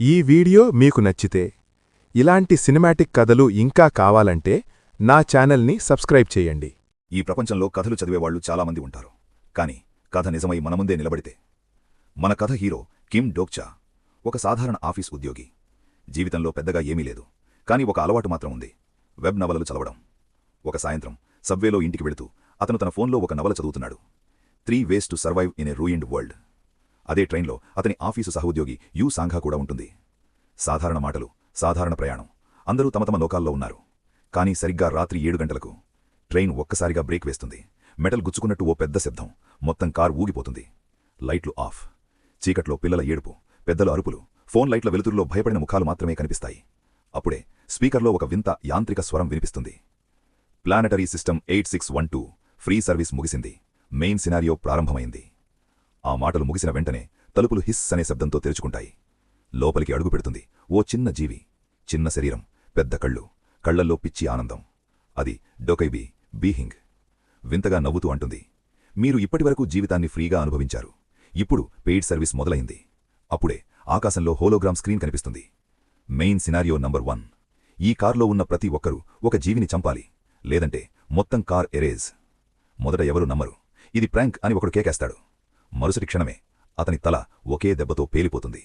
ఈ వీడియో మీకు నచ్చితే ఇలాంటి సినిమాటిక్ కథలు ఇంకా కావాలంటే నా ఛానల్ని సబ్స్క్రైబ్ చేయండి. ఈ ప్రపంచంలో కథలు చదివేవాళ్లు చాలామంది ఉంటారు. కాని కథ నిజమై మన ముందే నిలబడితే మన కథ హీరో కిమ్ డోక్చా ఒక సాధారణ ఆఫీస్ ఉద్యోగి. జీవితంలో పెద్దగా ఏమీ లేదు, కాని ఒక అలవాటు మాత్రం ఉంది: వెబ్ నవలలు చదవడం. ఒక సాయంత్రం సబ్వేలో ఇంటికి వెళుతూ అతను తన ఫోన్లో ఒక నవల చదువుతున్నాడు. 3 Ways to Survive in a Ruined World. అదే ట్రైన్లో అతని ఆఫీసు సహోద్యోగి యూ సాంఘా కూడా ఉంటుంది. సాధారణ మాటలు, సాధారణ ప్రయాణం. అందరూ తమ తమ లోకాల్లో ఉన్నారు. కానీ సరిగ్గా రాత్రి 7 గంటలకు ట్రైన్ ఒక్కసారిగా బ్రేక్ వేస్తుంది. మెటల్ గుచ్చుకున్నట్టు ఓ పెద్ద శబ్దం. మొత్తం కార్ ఊగిపోతుంది. లైట్లు ఆఫ్. చీకట్లో పిల్లల ఏడుపు, పెద్దల అరుపులు, ఫోన్ లైట్ల వెలుతురులో భయపడిన ముఖాలు మాత్రమే కనిపిస్తాయి. అప్పుడే స్పీకర్లో ఒక వింత యాంత్రిక స్వరం వినిపిస్తుంది: ప్లానటరీ సిస్టమ్ 8612 ఫ్రీ సర్వీస్ ముగిసింది. మెయిన్ సినారియో ప్రారంభమైంది. ఆ మాటలు ముగిసిన వెంటనే తలుపులు హిస్ అనే శబ్దంతో తెరుచుకుంటాయి. లోపలికి అడుగు పెడుతుంది ఓ చిన్న జీవి. చిన్న శరీరం, పెద్ద కళ్ళు, కళ్లల్లో పిచ్చి ఆనందం. అది డోకైబీ బీహింగ్. వింతగా నవ్వుతూ అంటుంది: మీరు ఇప్పటివరకు జీవితాన్ని ఫ్రీగా అనుభవించారు. ఇప్పుడు పెయిడ్ సర్వీస్ మొదలైంది. అప్పుడే ఆకాశంలో హోలోగ్రామ్ స్క్రీన్ కనిపిస్తుంది. Main scenario number 1. ఈ కార్లో ఉన్న ప్రతి ఒక్కరూ ఒక జీవిని చంపాలి, లేదంటే మొత్తం కార్ ఎరేజ్. మొదట ఎవరూ నమ్మరు. ఇది ప్రాంక్ అని ఒకడు కేకేస్తాడు. మరుసటి క్షణమే అతని తల ఒకే దెబ్బతో పేలిపోతుంది.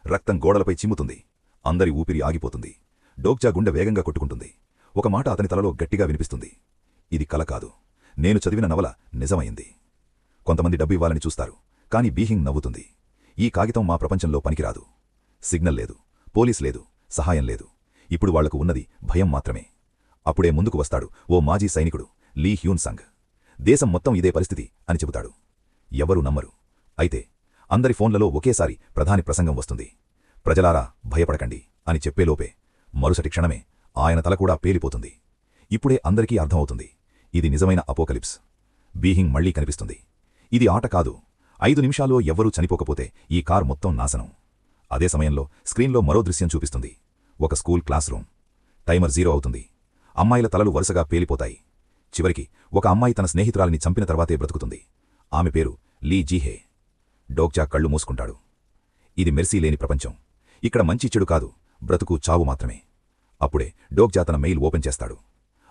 రక్తం గోడలపై చిమ్ముతుంది. అందరి ఊపిరి ఆగిపోతుంది. డోక్చా గుండె వేగంగా కొట్టుకుంటుంది. ఒక మాట అతని తలలో గట్టిగా వినిపిస్తుంది: ఇది కల కాదు, నేను చదివిన నవల నిజమైంది. కొంతమంది డబ్బు ఇవ్వాలని చూస్తారు, కాని బీహింగ్ నవ్వుతుంది: ఈ కాగితం మా ప్రపంచంలో పనికిరాదు. సిగ్నల్ లేదు, పోలీస్ లేదు, సహాయం లేదు. ఇప్పుడు వాళ్లకు ఉన్నది భయం మాత్రమే. అప్పుడే ముందుకు వస్తాడు ఓ మాజీ సైనికుడు, లీ హ్యూన్ సంగ్. దేశం మొత్తం ఇదే పరిస్థితి అని చెబుతాడు. ఎవరూ నమ్మరు. అయితే అందరి ఫోన్లలో ఒకేసారి ప్రధాని ప్రసంగం వస్తుంది: ప్రజలారా భయపడకండి అని చెప్పేలోపే మరుసటి క్షణమే ఆయన తల కూడా పేలిపోతుంది. ఇప్పుడే అందరికీ అర్థమవుతుంది: ఇది నిజమైన అపోకలిప్స్. బీహింగ్ మళ్లీ కనిపిస్తుంది. ఇది ఆట కాదు. 5 నిమిషాల్లో ఎవ్వరూ చనిపోకపోతే ఈ కార్ మొత్తం నాశనం. అదే సమయంలో స్క్రీన్లో మరో దృశ్యం చూపిస్తుంది: ఒక స్కూల్ క్లాస్ రూమ్. టైమర్ 0 అవుతుంది. అమ్మాయిల తలలు వరుసగా పేలిపోతాయి. చివరికి ఒక అమ్మాయి తన స్నేహితురాలిని చంపిన తర్వాతే బ్రతుకుతుంది. ఆమె పేరు లీ జీహే. డోక్చా కళ్ళు మూసుకుంటాడు. ఇది మెర్సీ లేని ప్రపంచం. ఇక్కడ మంచి చెడు కాదు, బ్రతుకు చావు మాత్రమే. అప్పుడే డోక్చా తన మెయిల్ ఓపెన్ చేస్తాడు.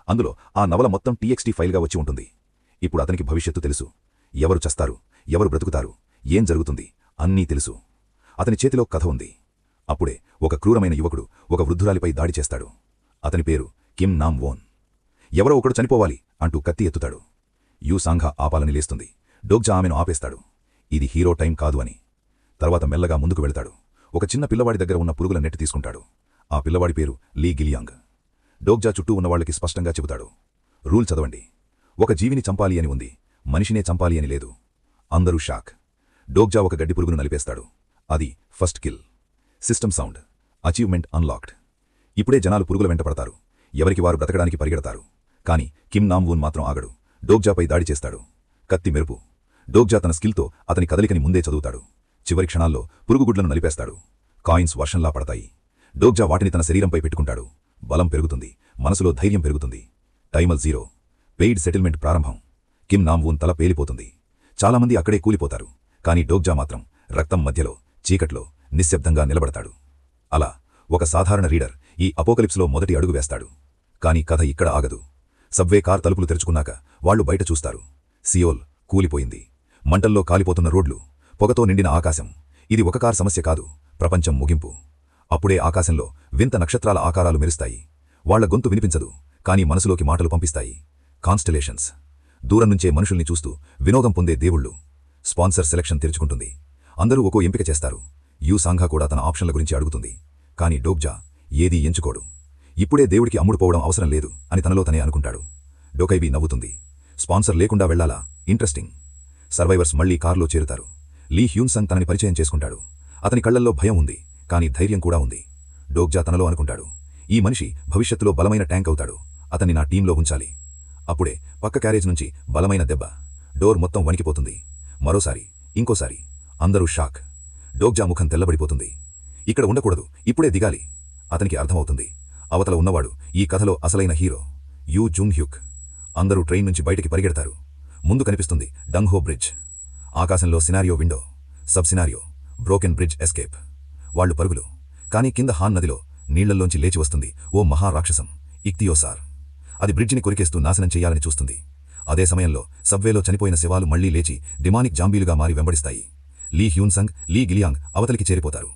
అందులో ఆ నవల మొత్తం TXT ఫైల్గా వచ్చి ఉంటుంది. ఇప్పుడు అతనికి భవిష్యత్తు తెలుసు. ఎవరు చస్తారు, ఎవరు బ్రతుకుతారు, ఏం జరుగుతుంది అన్నీ తెలుసు. అతని చేతిలో కథ ఉంది. అప్పుడే ఒక క్రూరమైన యువకుడు ఒక వృద్ధురాలిపై దాడి చేస్తాడు. అతని పేరు కిమ్ నామ్ వోన్. ఎవరో ఒకడు చనిపోవాలి అంటూ కత్తి ఎత్తుతాడు. యూ సాంఘా ఆపాలని లేస్తుంది. డోక్చా ఆమెను ఆపేస్తాడు. ఇది హీరో టైం కాదు అని. తర్వాత మెల్లగా ముందుకు వెళతాడు. ఒక చిన్న పిల్లవాడి దగ్గర ఉన్న పురుగుల నెట్ తీసుకుంటాడు. ఆ పిల్లవాడి పేరు లీ గిలియాంగ్. డోక్చా చుట్టూ ఉన్నవాళ్లకి స్పష్టంగా చెబుతాడు: రూల్ చదవండి. ఒక జీవిని చంపాలి అని ఉంది, మనిషినే చంపాలి అని లేదు. అందరూ షాక్. డోక్చా ఒక గడ్డి పురుగును నలిపేస్తాడు. అది first kill. System sound. Achievement unlocked. ఇప్పుడే జనాలు పురుగుల వెంట పడతారు. ఎవరికి వారు బ్రతకడానికి పరిగెడతారు. కాని కిమ్ నామ్ వూన్ మాత్రం ఆగడు. డోక్చాపై దాడి చేస్తాడు. కత్తి మెరుపు. డోక్చా తన స్కిల్తో అతని కదలికని ముందే చదువుతాడు. చివరి క్షణాల్లో పురుగుగుడ్లను నలిపేస్తాడు. కాయిన్స్ వర్షంలా పడతాయి. డోక్చా వాటిని తన శరీరంపై పెట్టుకుంటాడు. బలం పెరుగుతుంది, మనసులో ధైర్యం పెరుగుతుంది. టైమర్ 0. పెయిడ్ సెటిల్మెంట్ ప్రారంభం. కిమ్ నామ్ వూన్ తల పేలిపోతుంది. చాలామంది అక్కడే కూలిపోతారు. కాని డోక్చా మాత్రం రక్తం మధ్యలో, చీకట్లో నిశ్శబ్దంగా నిలబడతాడు. అలా ఒక సాధారణ రీడర్ ఈ అపోకలిప్స్లో మొదటి అడుగు వేస్తాడు. కాని కథ ఇక్కడ ఆగదు. సబ్వే కార్ తలుపులు తెరుచుకున్నాక వాళ్లు బయట చూస్తారు. సియోల్ కూలిపోయింది. మంటల్లో కాలిపోతున్న రోడ్లు, పొగతో నిండిన ఆకాశం. ఇది ఒక కార్ సమస్య కాదు, ప్రపంచం ముగింపు. అప్పుడే ఆకాశంలో వింత నక్షత్రాల ఆకారాలు మెరుస్తాయి. వాళ్ల గొంతు వినిపించదు, కాని మనసులోకి మాటలు పంపిస్తాయి. కాన్స్టలేషన్స్. దూరం నుంచే మనుషుల్ని చూస్తూ వినోదం పొందే దేవుళ్ళు. స్పాన్సర్ సెలక్షన్ తెరుచుకుంటుంది. అందరూ ఒక్కో ఎంపిక చేస్తారు. యూ సాంఘా కూడా తన ఆప్షన్ల గురించి అడుగుతుంది. కాని డోక్చా ఏదీ ఎంచుకోడు. ఇప్పుడే దేవుడికి అమ్ముడుపోవడం అవసరం లేదు అని తనలో తనే అనుకుంటాడు. డోకైబీ నవ్వుతుంది. స్పాన్సర్ లేకుండా వెళ్లాలా? ఇంట్రెస్టింగ్. సర్వైవర్స్ మళ్లీ కారులో చేరుతారు. లీ హ్యూన్ సంగ్ తనని పరిచయం చేసుకుంటాడు. అతని కళ్లల్లో భయం ఉంది, కాని ధైర్యం కూడా ఉంది. డోక్చా తనలో అనుకుంటాడు: ఈ మనిషి భవిష్యత్తులో బలమైన ట్యాంక్ అవుతాడు. అతన్ని నా టీంలో ఉంచాలి. అప్పుడే పక్క క్యారేజ్ నుంచి బలమైన దెబ్బ. డోర్ మొత్తం వణికిపోతుంది. మరోసారి, ఇంకోసారి. అందరూ షాక్. డోక్చా ముఖం తెల్లబడిపోతుంది. ఇక్కడ ఉండకూడదు, ఇప్పుడే దిగాలి. అతనికి అర్థమవుతుంది: అవతల ఉన్నవాడు ఈ కథలో అసలైన హీరో, యూ జుంగ్ హ్యుక్. అందరూ ట్రైన్ నుంచి బయటికి పరిగెడతారు. ముందు కనిపిస్తుంది డంగ్హో బ్రిడ్జ్. ఆకాశంలో scenario window. Sub scenario broken bridge escape. వాళ్లు పరుగులు. కాని కింద హాన్ నదిలో నీళ్లల్లోంచి లేచి వస్తుంది ఓ మహారాక్షసం ఇక్తియోసార్. అది బ్రిడ్జిని కొరికేస్తూ నాశనం చెయ్యాలని చూస్తుంది. అదే సమయంలో సబ్వేలో చనిపోయిన శవాలు మళ్లీ లేచి డిమానిక్ జాంబీలుగా మారి వెంబడిస్తాయి. లీ హ్యూన్సంగ్, లీ గిలియాంగ్ అవతలికి చేరిపోతారు.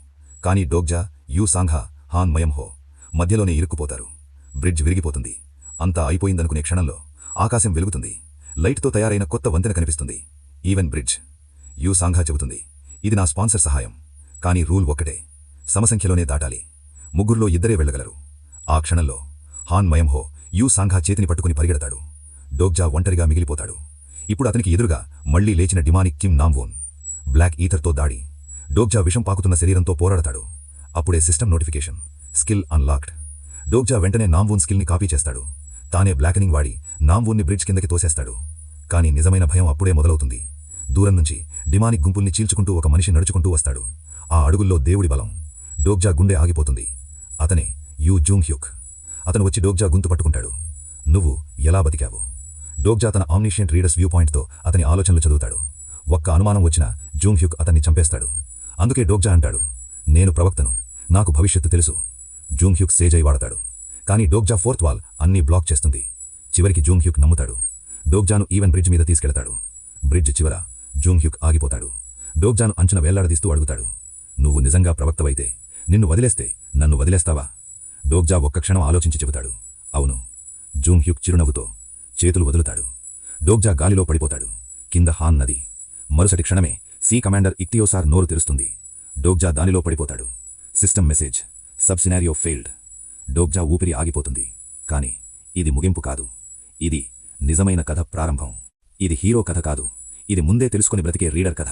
కాని డోగ్జా, యూ సాంఘా, హాన్ మయంహో మధ్యలోనే ఇరుక్కుపోతారు. బ్రిడ్జ్ విరిగిపోతుంది. అంతా అయిపోయిందనుకునే క్షణంలో ఆకాశం వెలుగుతుంది. లైట్తో తయారైన కొత్త వంతెన కనిపిస్తుంది. Even bridge. యూ సాంఘా చెబుతుంది, ఇది నా స్పాన్సర్ సహాయం. కాని రూల్ ఒక్కటే, సమసంఖ్యలోనే దాటాలి. ముగ్గురులో ఇద్దరే వెళ్లగలరు. ఆ క్షణంలో హాన్ మయంహో యూ సాంఘా చేతిని పట్టుకుని పరిగెడతాడు. డోగ్జా ఒంటరిగా మిగిలిపోతాడు. ఇప్పుడు అతనికి ఎదురుగా మళ్లీ లేచిన డిమానిక్ కిమ్ నామ్వోన్. బ్లాక్ ఈథర్తో దాడి. డోగ్జా విషం పాకుతున్న శరీరంతో పోరాడతాడు. అప్పుడే సిస్టమ్ నోటిఫికేషన్, స్కిల్ అన్లాక్డ్. డోగ్జా వెంటనే నామ్వోన్ స్కిల్ని కాపీ చేస్తాడు. తానే బ్లాకనింగ్ వాడి నామ్వోన్ని బ్రిడ్జ్ కిందకి తోసేస్తాడు. కాని నిజమైన భయం అప్పుడే మొదలవుతుంది. దూరం నుంచి డిమానిక్ గుంపుల్ని చీల్చుకుంటూ ఒక మనిషి నడుచుకుంటూ వస్తాడు. ఆ అడుగుల్లో దేవుడి బలం. డోగ్జా గుండె ఆగిపోతుంది. అతనే యూ జూంగ్ హ్యూక్. అతను వచ్చి డోగ్జా గొంతు పట్టుకుంటాడు. నువ్వు ఎలా బతికావు? డోగ్జా తన ఆమ్నిషియంట్ రీడర్స్ వ్యూ పాయింట్తో అతని ఆలోచనలు చదువుతాడు. ఒక్క అనుమానం వచ్చినా జూంగ్ హ్యూక్ అతన్ని చంపేస్తాడు. అందుకే డోగ్జా అంటాడు, నేను ప్రవక్తను, నాకు భవిష్యత్తు తెలుసు. Jung Hyuk సేజై వాడతాడు. కాని డోగ్జా ఫోర్త్ వాల్ అన్నీ బ్లాక్ చేస్తుంది. చివరికి జూంగ్ హ్యూక్ నమ్ముతాడు. డోగ్జాను ఈవెన్ బ్రిడ్జ్ మీద తీసుకెళ్తాడు. బ్రిడ్జ్ చివర జూంగ్ హ్యూక్ ఆగిపోతాడు. డోగ్జాను అంచున వేళ్లాడదీస్తూ అడుగుతాడు, నువ్వు నిజంగా ప్రవక్తవైతే నిన్ను వదిలేస్తే నన్ను వదిలేస్తావా? డోగ్జా ఒక్క క్షణం ఆలోచించి చెబుతాడు, అవును. జూంగ్ హ్యూక్ చిరునవ్వుతో చేతులు వదులుతాడు. డోగ్జా గాలిలో పడిపోతాడు. కింద హాన్ నది. మరుసటి క్షణమే సీ కమాండర్ ఇక్తియోసార్ నోరు తెరుస్తుంది. డోగ్జా దానిలో పడిపోతాడు. System message, sub scenario failed. డోగ్జా ఊపిరి ఆగిపోతుంది. కాని ఇది ముగింపు కాదు. ఇది నిజమైన కథ ప్రారంభం. ఇది హీరో కథ కాదు. ఇది ముందే తెలుసుకొని బ్రతికే రీడర్ కథ.